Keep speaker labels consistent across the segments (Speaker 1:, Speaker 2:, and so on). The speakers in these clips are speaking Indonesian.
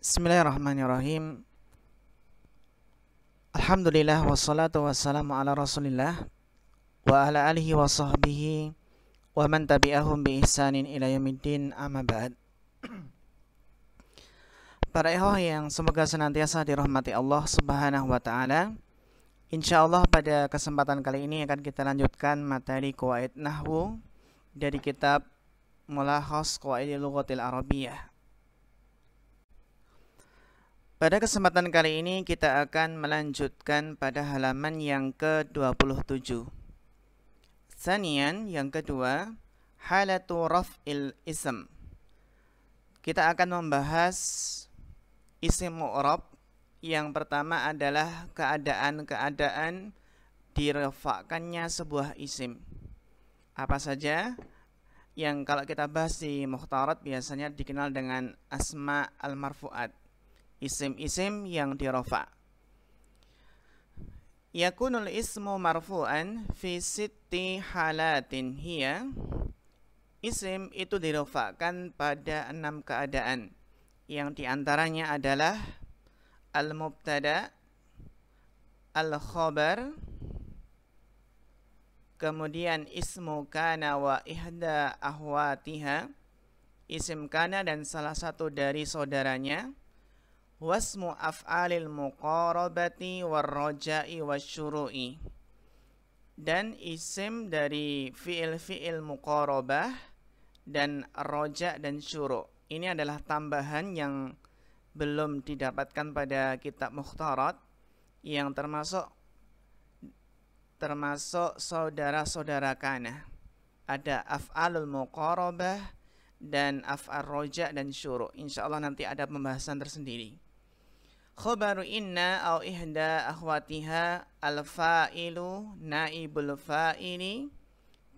Speaker 1: Bismillahirrahmanirrahim. Alhamdulillah wassalatu wassalamu ala Rasulillah wa ala alihi wa sahbihi wa man tabi'ahum bi ihsanin ila yaumiddin, amma ba'd. Para ikhwah yang semoga senantiasa dirahmati Allah Subhanahu wa taala. Insyaallah pada kesempatan kali ini akan kita lanjutkan materi Qawaid Nahwu dari kitab Mulakhas Qawaidil Lughatil Arabiyyah. Pada kesempatan kali ini kita akan melanjutkan pada halaman yang ke-27. Tsaniyan, yang kedua, halatu raf'il ism. Kita akan membahas isim mu'rab. Yang pertama adalah keadaan-keadaan dirafa'kannya sebuah isim. Apa saja? Yang kalau kita bahas di mukhtarat biasanya dikenal dengan asma al-marfu'at. Isim-isim yang dirafa'. Yakunul ismu marfu'an fi sitti halatin hiya. Isim itu dirafa'kan pada 6 keadaan. Yang diantaranya adalah al-mubtada, al-khabar, kemudian ismu kana wa ihda ahwatiha, isim kana dan salah satu dari saudaranya, wasmu af'alil muqarabati warroja'i wasyuru'i, dan isim dari fi'il-fi'il muqarabah dan roja dan syuru'. Ini adalah tambahan yang belum didapatkan pada kitab mukhtarat, yang termasuk saudara-saudara kana. Ada af'alul muqarabah dan af'al roja dan syuru'. Insyaallah nanti ada pembahasan tersendiri. Khabaru inna au ihda akhwatiha al-fa'ilu naibul fa'ili,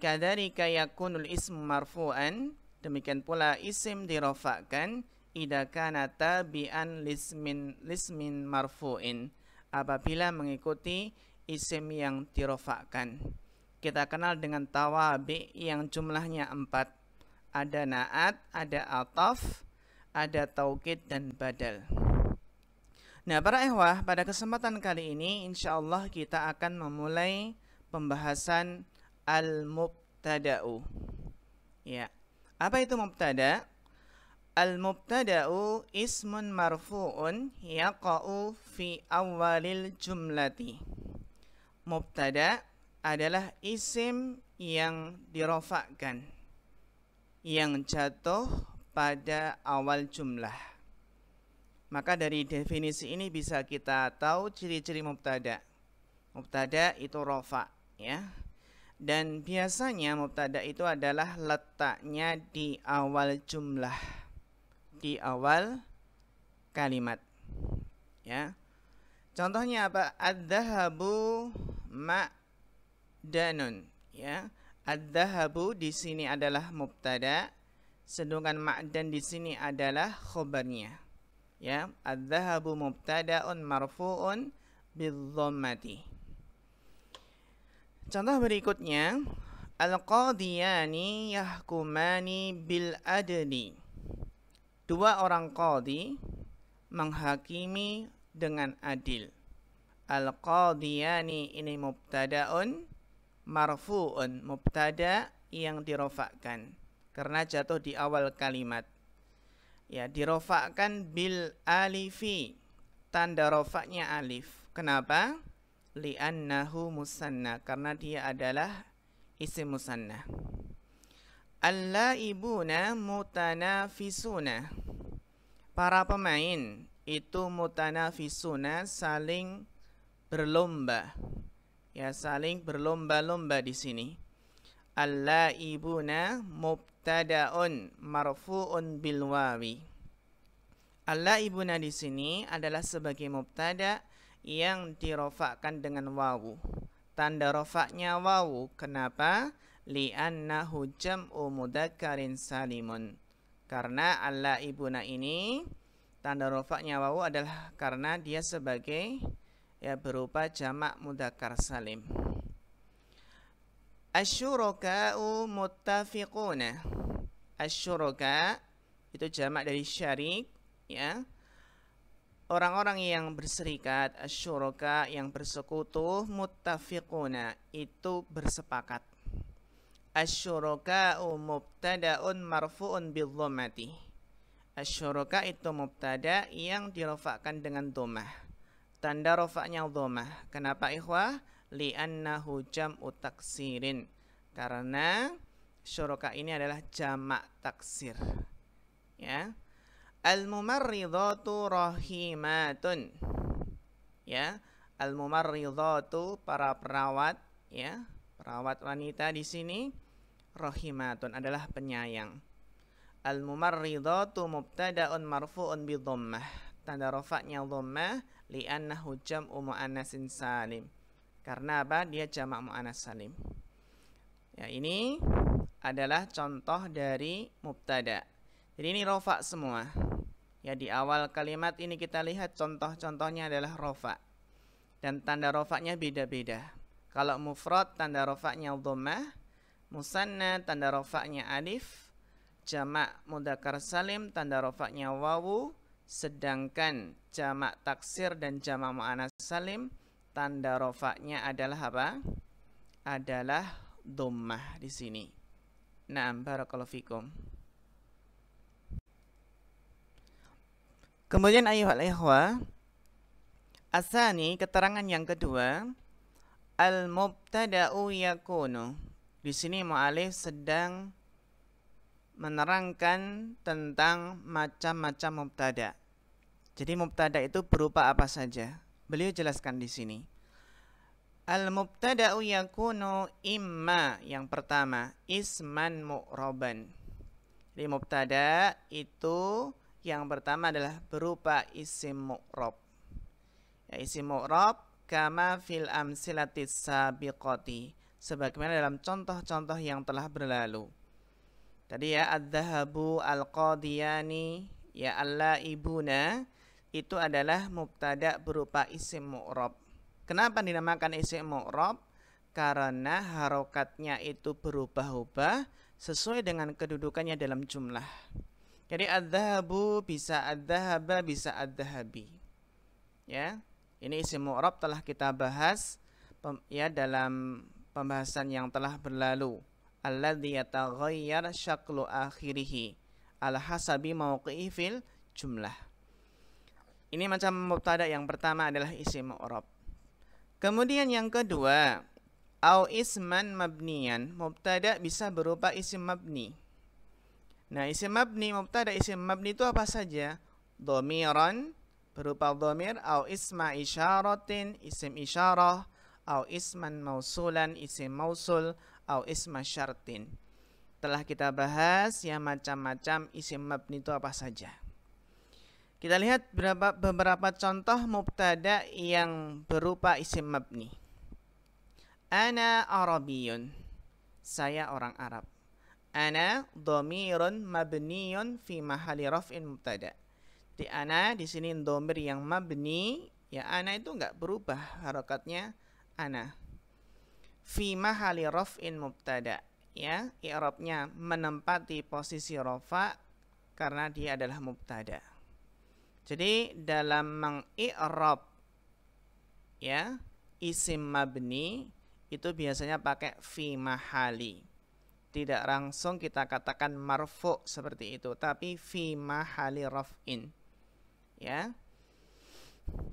Speaker 1: kadzalika yakunul ismu marfu'an. Demikian pula isim dirafa'kan idza kana tabi'an lismin marfu'in, apabila mengikuti isim yang dirafa'kan. Kita kenal dengan tawabi yang jumlahnya 4. Ada na'at, ada ataf, ada taukid dan badal. Nah, para ikhwah, pada kesempatan kali ini insyaallah kita akan memulai pembahasan al-mubtada'u. Ya. Apa itu mubtada'? Al-mubtada'u ismun marfu'un yaqa'u fi awalil jumlati. Mubtada' adalah isim yang dirafa'kan, yang jatuh pada awal jumlah. Maka dari definisi ini bisa kita tahu ciri-ciri mubtada'. Mubtada' itu rafa', ya. Dan biasanya mubtada' itu adalah letaknya di awal jumlah, di awal kalimat, ya. Contohnya apa? Adz-dzahabu ma'danun, ya. Adz-dzahabu di sini adalah mubtada', sedangkan ma'dan di sini adalah khabarnya. Ya, adz-dzahabu mubtada'un marfu'un bidh-dhammati. Contoh berikutnya, al-qadiyani yahkumani bil adli. 2 orang qadi menghakimi dengan adil. Al-qadiyani ini mubtada'un marfu'un, mubtada' yang dirafa'kan karena jatuh di awal kalimat. Ya, dirofakkan bil alifi, tanda rofaknya alif. Kenapa? Li'annahu musanna, karena dia adalah isim musanna. Al-laibuna mutanafisuna. Para pemain itu mutanafisuna, saling berlomba. Ya, saling berlomba-lomba di sini. Al-laibuna mubtada'un marfu'un bil wawi. Al-laibuna di sini adalah sebagai mubtada' yang dirofakkan dengan wawu. Tanda rofaknya wawu. Kenapa? Li'annahu jam'u mudzakkarin salimun. Karena al-laibuna ini tanda rofaknya wawu adalah karena dia sebagai berupa jamak mudzakkar salim. Asyuraka'u muttafiquna. Asyuraka itu jamak dari syarik, ya. orang-orang yang berserikat, asyuraka yang bersekutu, muttafiquna itu bersepakat. Asyuraka'u mubtada'un marfu'un bidhammati. Asyuraka itu mubtada yang dirofakkan dengan dhammah. Tanda rofaknya dhammah. Kenapa ikhwah? Li'annahu jam'u taksirin. Karena syuraka ini adalah jamak taksir. Ya. Al-mumarridatu rahimatun. Ya. Al-mumarridatu para perawat, ya. Perawat wanita di sini rahimatun adalah penyayang. Al-mumarridatu mubtada'un marfu'un bi dhammah. Tanda rafa'nya dhammah li'annahu jam'u muannatsin salim. Karena apa? Dia jamak muannas salim. Ya, ini adalah contoh dari mubtada. Jadi ini rafa' semua. Ya, di awal kalimat ini kita lihat contoh-contohnya adalah rafa'. Dan tanda rafa'nya beda-beda. Kalau mufrad tanda rafa'nya dhammah, musanna tanda rafa'nya alif, jamak mudzakkar salim tanda rafa'nya wawu, sedangkan jamak taksir dan jamak muannas salim tanda rafa'nya adalah apa? Adalah dhammah di sini. Naam, barakallahu fikum. Kemudian ayyuhal ikhwah, asani, keterangan yang kedua, al-mubtada'u yakunu. Di sini mu'alif sedang menerangkan tentang macam-macam mubtada. Jadi mubtada itu berupa apa saja? Beliau jelaskan di sini. Al-mubtada'u yakunu imma, yang pertama, isman mu'roban. Jadi mubtada itu yang pertama adalah berupa isim mu'rob. Ya, isim mu'rob kama fil amsilatis sabiqati, sebagaimana dalam contoh-contoh yang telah berlalu. Tadi ya, adz-dzahabu al-qadiyani, ya al-laibuna, itu adalah mubtada berupa isim mu'rob. Kenapa dinamakan isim mu'rob? Karena harokatnya itu berubah-ubah sesuai dengan kedudukannya dalam jumlah. Jadi adz-dzahabu bisa adz-dzahaba bisa adz-dzahabi. Ya, ini isim mu'rob telah kita bahas ya dalam pembahasan yang telah berlalu. Alladzi yataghayyar syaklu akhirih ala hasabi mauqi'i fil jumlah. Ini macam mubtada yang pertama adalah isim mu'rob. Kemudian yang kedua, au isman mabniyan, mubtada bisa berupa isim mabni. Nah, isim mabni, mubtada isim mabni itu apa saja? Dhamiran berupa dhamir, au isma isyaratin, isim isyarah, au isman mausulan, isim mausul, au isma syartin. Telah kita bahas ya macam-macam isim mabni itu apa saja. Kita lihat beberapa contoh mubtada yang berupa isim mabni. Ana Arabiyun, saya orang Arab. Ana dhamirun mabniyun fi mahali raf'in mubtada. Di ana di sini dhamir yang mabni, ya ana itu enggak berubah harokatnya ana. Fi mahali raf'in mubtada, ya i'rabnya menempati posisi rafa karena dia adalah mubtada. Jadi dalam mengi'rab ya isim mabni itu biasanya pakai fi mahali. Tidak langsung kita katakan marfu seperti itu, tapi fi mahali raf'in. Ya.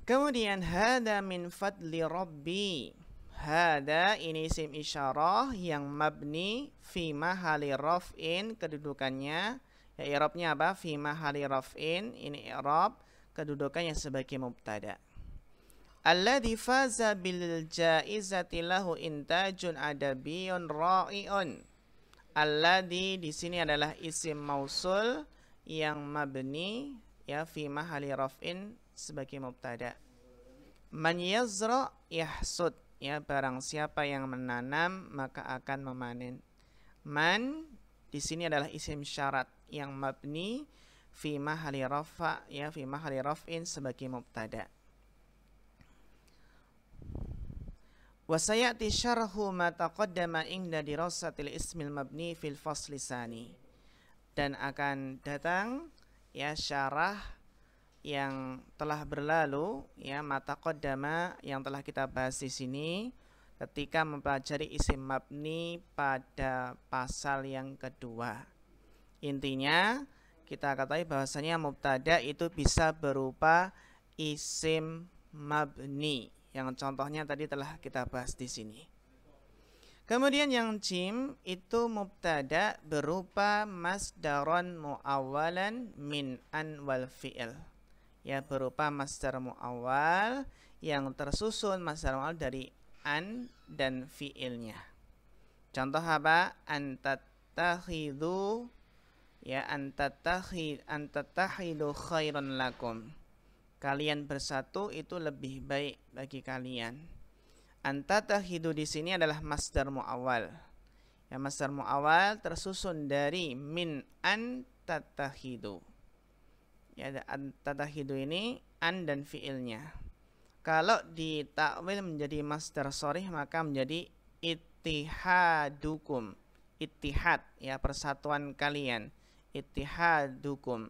Speaker 1: Kemudian hada min fadli rabbi. Hada ini isim isyarah yang mabni fi mahali raf'in, kedudukannya ya i'rabnya apa? Fi mahali raf'in, ini i'rab kedudukannya sebagai mubtada. Alladzi faza bil jaizati lahu intajun adabiyyun ra'iun. Alladzi di sini adalah isim mausul yang mabni ya fi mahali raf'in sebagai mubtada. Man yazra yahsud, ya barang siapa yang menanam maka akan memanen. Man di sini adalah isim syarat yang mabni fi mahali rafa, ya fi mahali raf'in sebagai mubtada. Wa sayati syarhu ma taqaddama inda dirasatil ismil mabni fil fasli tsani. Dan akan datang ya syarah yang telah berlalu, ya, mata qaddama yang telah kita bahas di sini ketika mempelajari isim mabni pada pasal yang kedua. Intinya kita ketahui bahwasanya mubtada itu bisa berupa isim mabni yang contohnya tadi telah kita bahas di sini. Kemudian yang jim itu mubtada berupa masdaron muawwalan min an wal fi'il. Ya, berupa masdar muawwal yang tersusun masdar muawwal dari an dan fi'ilnya. Contoh apa? Antattakhidhu, ya, antattakhidhu khairan lakum. Kalian bersatu itu lebih baik bagi kalian. Antattakhidhu di sini adalah masdar muawwal. Ya, masdar muawwal tersusun dari min an tattakhidhu. Ya, tattakhidhu ini an dan fiilnya. Kalau ditakwil menjadi masdar sharih maka menjadi ittihadukum. Ittihad, ya, persatuan kalian. Ittihadukum.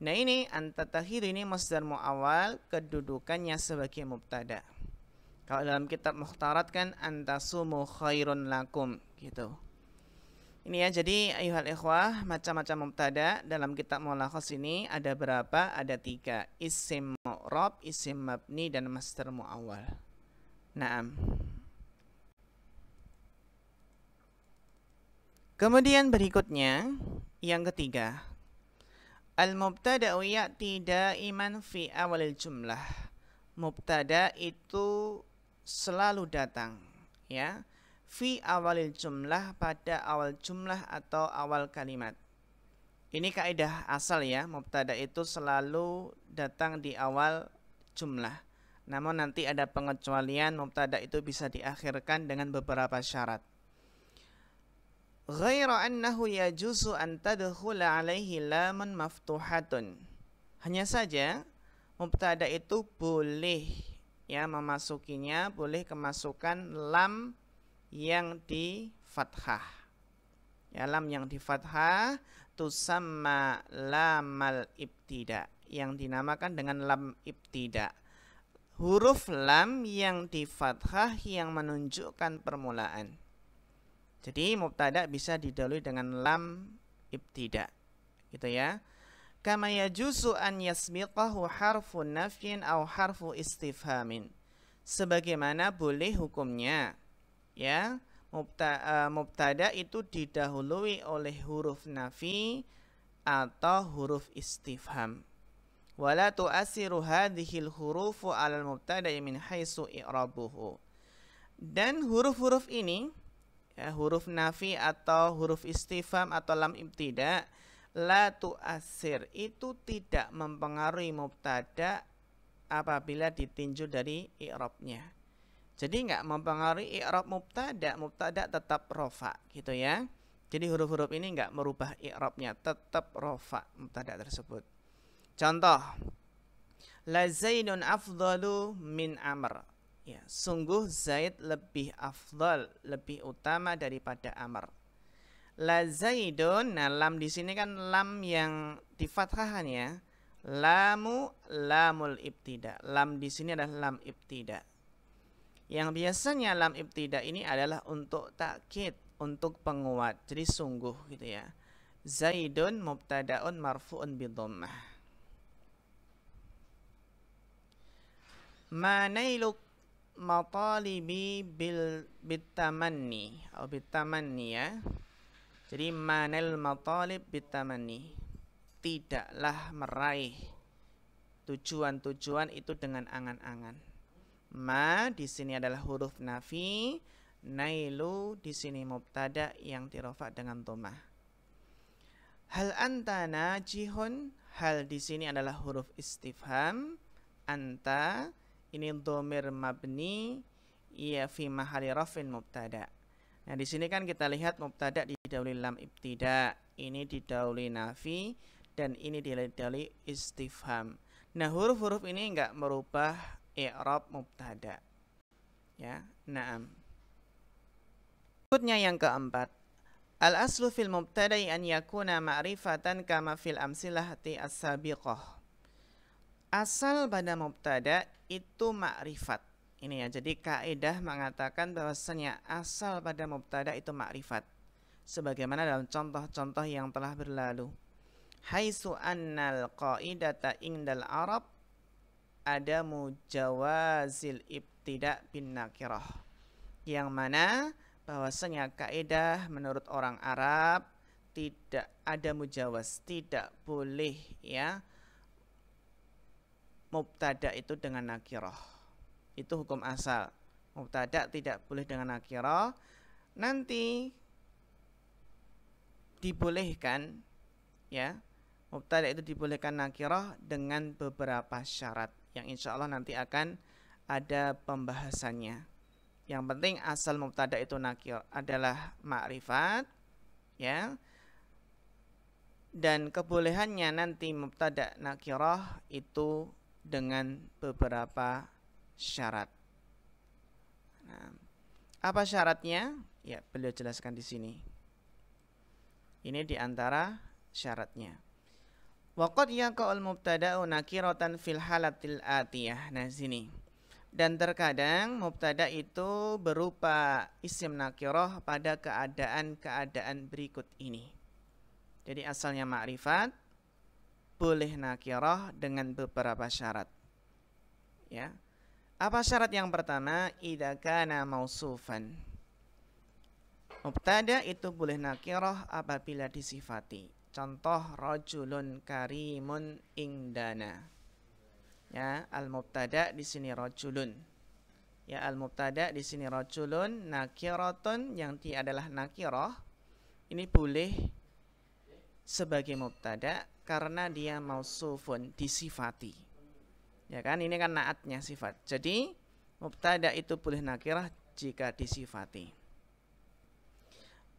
Speaker 1: Nah, ini antattakhidhu ini masdar muawwal, kedudukannya sebagai mubtada. Kalau dalam kitab Mukhtarat kan antasumu khairun lakum gitu. Ini ya, jadi ayuhal ikhwah, macam-macam mubtada dalam kitab Mulakhas ini ada berapa? Ada 3. Isim mu'rab, isim mabni, dan masdar muawwal. Naam. Kemudian berikutnya yang ketiga. Al-mubtada'u ya'ti da'iman fi awalil jumlah. Mubtada itu selalu datang, ya, fi awalil jumlah, pada awal jumlah atau awal kalimat. Ini kaidah asal, ya, mubtada itu selalu datang di awal jumlah. Namun nanti ada pengecualian, mubtada itu bisa diakhirkan dengan beberapa syarat. Ghaira annahu yajuzu an tadkhula alaihi lamun maftuhatun. Hanya saja mubtada itu boleh, ya, memasukinya, boleh kemasukan lam yang di fathah. Ya, lam yang di fathah tusamma lamal ibtida, yang dinamakan dengan lam ibtida. Huruf lam yang di fathah yang menunjukkan permulaan. Jadi mubtada bisa didahului dengan lam ibtida, gitu ya. Kama yajuzu an yasbiqahu harfu nafyin aw harfu istifhamin. Sebagaimana boleh hukumnya, ya, mubtada itu didahului oleh huruf nafi atau huruf istifham. Wala tu'asiru hadhil hurufu 'alal mubtada'i min haitsu i'rabuhu. Dan huruf-huruf ini, ya, huruf nafi atau huruf istifham atau lam ibtida, la tu'asir, itu tidak mempengaruhi mubtada apabila ditinjau dari i'rabnya. Jadi nggak mempengaruhi i'rab mubtada, mubtada tetap rofa, gitu ya. Jadi huruf-huruf ini nggak merubah i'rabnya, tetap rofa mubtada tersebut. Contoh, la Zaidun afdalu min Amr. Ya, sungguh Zaid lebih afdal, lebih utama daripada Amr. La Zaidun, nah lam di sini kan lam yang di fathahan, ya. Lamu lamul ibtida. Lam di sini adalah lam ibtida. Yang biasanya lam ibtida ini adalah untuk takkid, untuk penguat. Jadi sungguh, gitu ya. Zaidun mubtadaun marfu'un bidhammah. Manailu matalibi bitamanni atau bitamanni, ya. Jadi manal matalib bitamanni, tidaklah meraih tujuan-tujuan itu dengan angan-angan. Ma di sini adalah huruf nafi, nailu di sini mubtada yang dirofa dengan dhammah. Hal anta najihun, hal di sini adalah huruf istifham, anta ini dhamir mabni, ya, fi mahalli rafin mubtada. Nah, di sini kan kita lihat mubtada didahului lam ibtida, ini didahului nafi, dan ini didahului istifham. Nah, huruf-huruf ini enggak merubah i'rab mubtada. Ya, na'am. Berikutnya yang keempat. Al-aslu fil mubtada'i an yakuna ma'rifatan kama fil amsilahati as-sabiqah. Asal pada mubtada itu makrifat. Ini ya, jadi kaidah mengatakan bahwasanya asal pada mubtada itu makrifat. Sebagaimana dalam contoh-contoh yang telah berlalu. Haitsu annal qaidata indal Arab ada mujawazil ibtida bin nakirah. Yang mana bahwasanya kaidah menurut orang Arab tidak ada mujawaz, tidak boleh ya mubtada itu dengan nakirah. Itu hukum asal. Mubtada tidak boleh dengan nakirah. Nanti dibolehkan ya, mubtada itu dibolehkan nakirah dengan beberapa syarat yang insya Allah nanti akan ada pembahasannya. Yang penting asal mubtada itu nakir adalah ma'rifat ya. Dan kebolehannya nanti mubtada nakirah itu dengan beberapa syarat. Nah, apa syaratnya? Ya, beliau jelaskan di sini. Ini diantara syaratnya. Waqad yaqa'ul mubtada'u nakiratan fil halatil atiyah. Nah, sini. Dan terkadang mubtada itu berupa isim nakirah pada keadaan-keadaan berikut ini. Jadi asalnya ma'rifat, boleh nakirah dengan beberapa syarat. Ya. Apa syarat yang pertama? Idza kana mausufan. Mubtada itu boleh nakirah apabila disifati. Contoh rajulun karimun indana. Ya, al-mubtada di sini rajulun. Ya, al-mubtada di sini rajulun nakiratun yang dia adalah nakirah. Ini boleh sebagai mubtada karena dia mausufun, disifati. Ya kan, ini kan naatnya sifat. Jadi mubtada itu boleh nakirah jika disifati.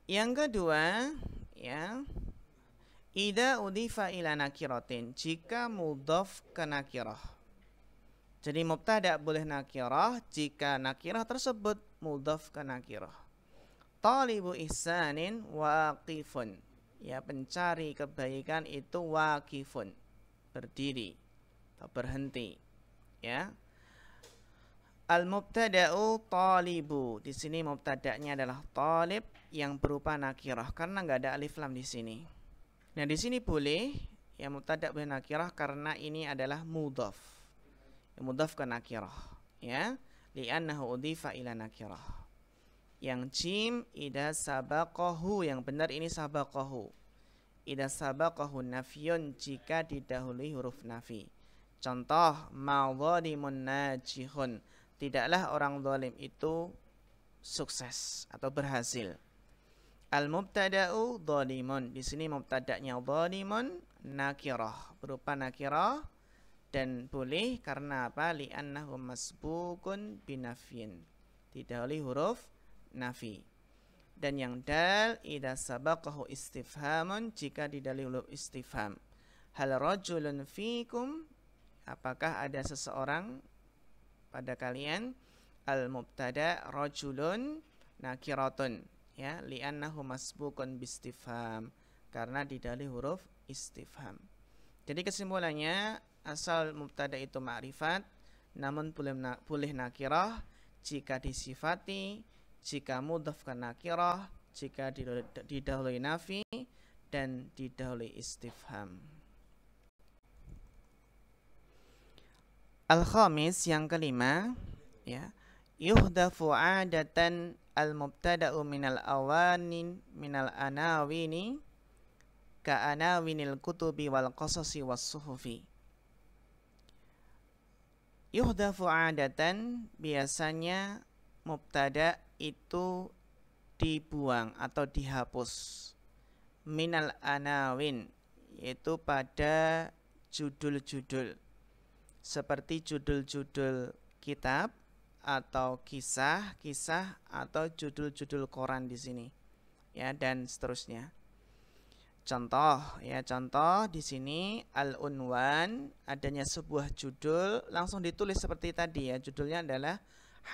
Speaker 1: Yang kedua, ya, idza udhifa ila nakiratin, jika mudhaf ke nakirah. Jadi mubtada boleh nakirah jika nakirah tersebut mudhaf ke nakirah. Talibu ihsanin waqifun. Ya, pencari kebaikan itu waqifun, berdiri atau berhenti. Ya. Al-mubtada'u talibu. Di sini mubtada'nya adalah talib yang berupa nakirah karena enggak ada alif lam di sini. Nah, di sini boleh ya mubtada' boleh nakirah karena ini adalah mudhaf. Mudhaf ke nakirah, ya. Li'annahu udhifa ila nakirah. Yang jim idza sabaqahu, yang benar ini sabaqahu. Idza sabaqahu nafyun, jika didahului huruf nafi. Contoh ma dhalimun najihun, tidaklah orang zalim itu sukses atau berhasil. Al-mubtada'u dhalimun, di sini mubtada'nya dhalimun nakirah, berupa nakirah. Dan boleh karena apa? Li'annahu masbukun binafyin, didahului huruf nafi. Dan yang dal idza sabaqahu istifhamun, jika didahului huruf istifham. Hal rajulun fikum, apakah ada seseorang pada kalian? Al mubtada rajulun nakiratun, ya, li'annahu masbukun bistifham, karena didahului huruf istifham. Jadi kesimpulannya, asal mubtada itu ma'rifat, namun boleh nakirah jika disifati, jika mudhaf ke nakirah, jika didahului nafi, dan didahului istifham. Al-khamis, yang kelima, ya, yuhdafu 'adatan al-mubtada'u minal awanin minal anawini ka anawinil kutubi wal qasasi was suhufi. Yuhdafu 'adatan, biasanya mubtada itu dibuang atau dihapus. Minal anawin, yaitu pada judul-judul, seperti judul-judul kitab atau kisah-kisah atau judul-judul koran di sini, ya, dan seterusnya. Contoh, ya, contoh di sini al-unwan, adanya sebuah judul langsung ditulis seperti tadi, ya, judulnya adalah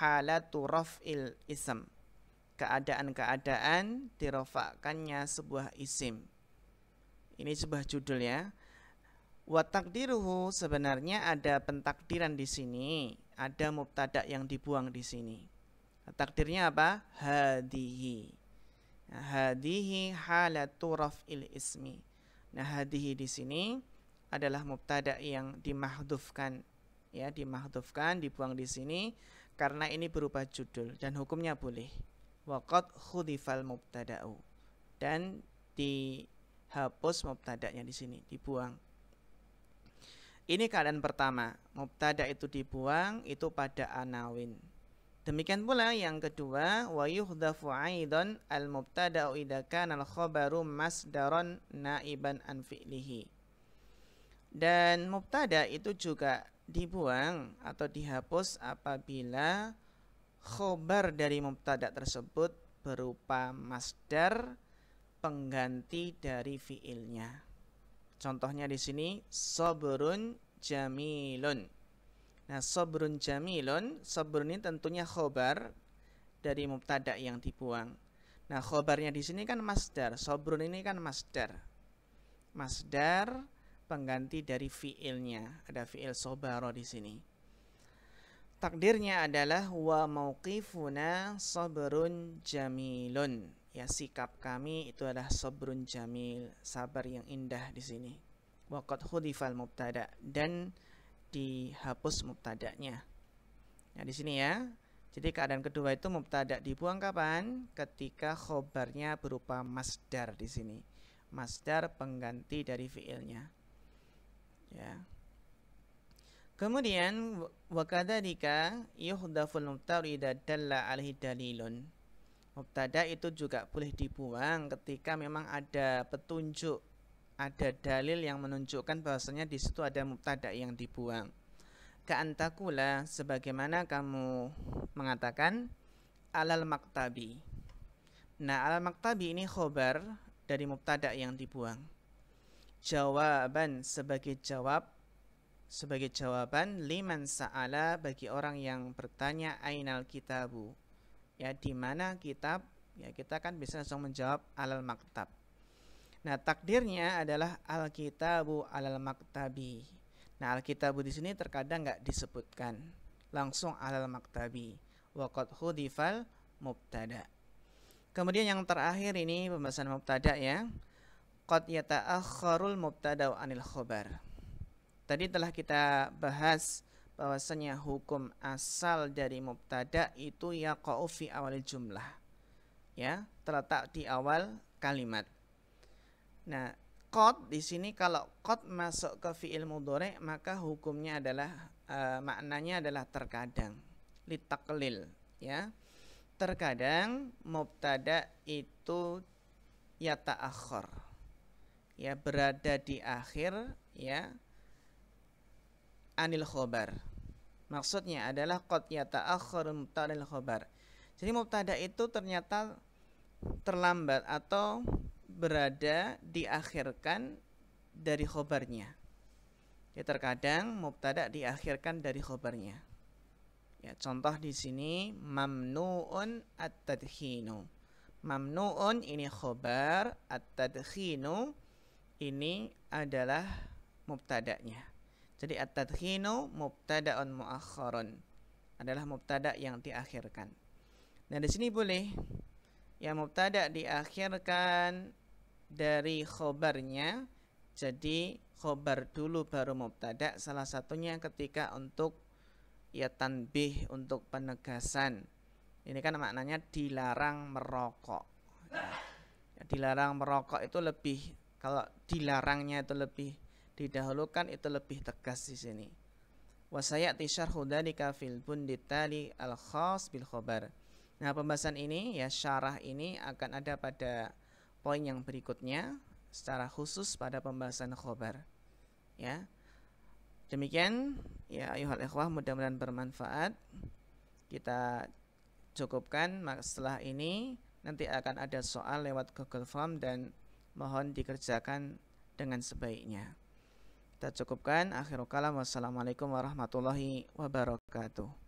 Speaker 1: halatu raf'il ism, keadaan-keadaan dirofakkannya sebuah isim. Ini sebuah judul, ya. Wa takdiruhu, sebenarnya ada pentakdiran di sini, ada mubtada yang dibuang di sini. Takdirnya apa? Hadihi. Nah, hadihi halatu raf'il ismi. Nah, hadihi di sini adalah mubtada yang dimahdhufkan, ya, dimahdhufkan, dibuang di sini karena ini berupa judul dan hukumnya boleh. Wa qad khudifal mubtada'u, dan dihapus mubtadanya di sini, dibuang. Ini keadaan pertama, mubtada itu dibuang itu pada anawin. Demikian pula yang kedua, wa yuhdhafu aidan al-mubtada'u idza kana al-khabaru masdaran naiban an fi'lihi. Dan mubtada itu juga dibuang atau dihapus apabila khobar dari mubtada tersebut berupa masdar pengganti dari fi'ilnya. Contohnya di sini sabrun jamilun. Nah, sabrun jamilun, sabrun ini tentunya khobar dari mubtada yang dibuang. Nah, khobarnya di sini kan masdar, sabrun ini kan masdar. Masdar pengganti dari fiilnya. Ada fiil sobaro di sini. Takdirnya adalah wa mauqifuna sabrun jamilun. Ya, sikap kami itu adalah sabrun jamil, sabar yang indah di sini. Wa qad khudifal mubtada, dan dihapus mubtadanya. Nah, di sini ya. Jadi keadaan kedua itu mubtada dibuang kapan? Ketika khobarnya berupa masdar di sini. Masdar pengganti dari fiilnya. Ya. Kemudian wa kadzalika yuhdaful mubtada idza dalla alaihi dalilun. Mubtada itu juga boleh dibuang ketika memang ada petunjuk, ada dalil yang menunjukkan bahwasanya di situ ada mubtada yang dibuang. Ka'antakula, sebagaimana kamu mengatakan alal maktabi. Nah, alal maktabi ini khobar dari mubtada yang dibuang. Jawaban sebagai jawaban liman sa'ala, bagi orang yang bertanya ainal kitabu. Ya, di mana kitab? Ya, kita kan bisa langsung menjawab alal maktab. Nah, takdirnya adalah al-kitabu alal maktabi. Nah, al-kitabu di sini terkadang nggak disebutkan, langsung alal maktabi. Wa qad hudifal mubtada. Kemudian yang terakhir ini pembahasan mubtada ya. Qad yata'akhkharul mubtada anil khobar. Tadi telah kita bahas bahwasanya hukum asal dari mubtada itu yaqa'u fi awalil jumlah. Ya, terletak di awal kalimat. Nah, qad di sini kalau qad masuk ke fi'il mudhari' maka hukumnya adalah maknanya adalah terkadang, litaklil, ya. Terkadang mubtada itu yata'akhkhar. Ya, berada di akhir, ya, anil khobar. Maksudnya adalah qad yata'akhkharu mubtada anil khobar. Jadi mubtada itu ternyata terlambat atau berada diakhirkan dari khobarnya. Ya, terkadang mubtada diakhirkan dari khobarnya. Ya, contoh di sini mamnu'un at-tadkhinu. Mamnu'un ini khobar, at-tadkhinu ini adalah mubtada'nya. Jadi at-tadkhinu mubtada'un muakhkharun, adalah mubtada yang diakhirkan. Nah, di sini boleh ya mubtada diakhirkan dari khobarnya. Jadi khobar dulu baru mubtada, salah satunya ketika untuk ya tanbih, untuk penegasan. Ini kan maknanya dilarang merokok. Ya, dilarang merokok itu lebih, kalau dilarangnya itu lebih didahulukan, itu lebih tegas di sini. Wa sayati syarhu dzalika fil bunditali al khas bil khobar. Nah, pembahasan ini ya, syarah ini akan ada pada poin yang berikutnya secara khusus pada pembahasan khobar. Ya. Demikian ya ayuhal ikhwah, mudah-mudahan bermanfaat. Kita cukupkan, setelah ini nanti akan ada soal lewat Google Form dan mohon dikerjakan dengan sebaiknya. Kita cukupkan. Akhirul kalam. Wassalamualaikum warahmatullahi wabarakatuh.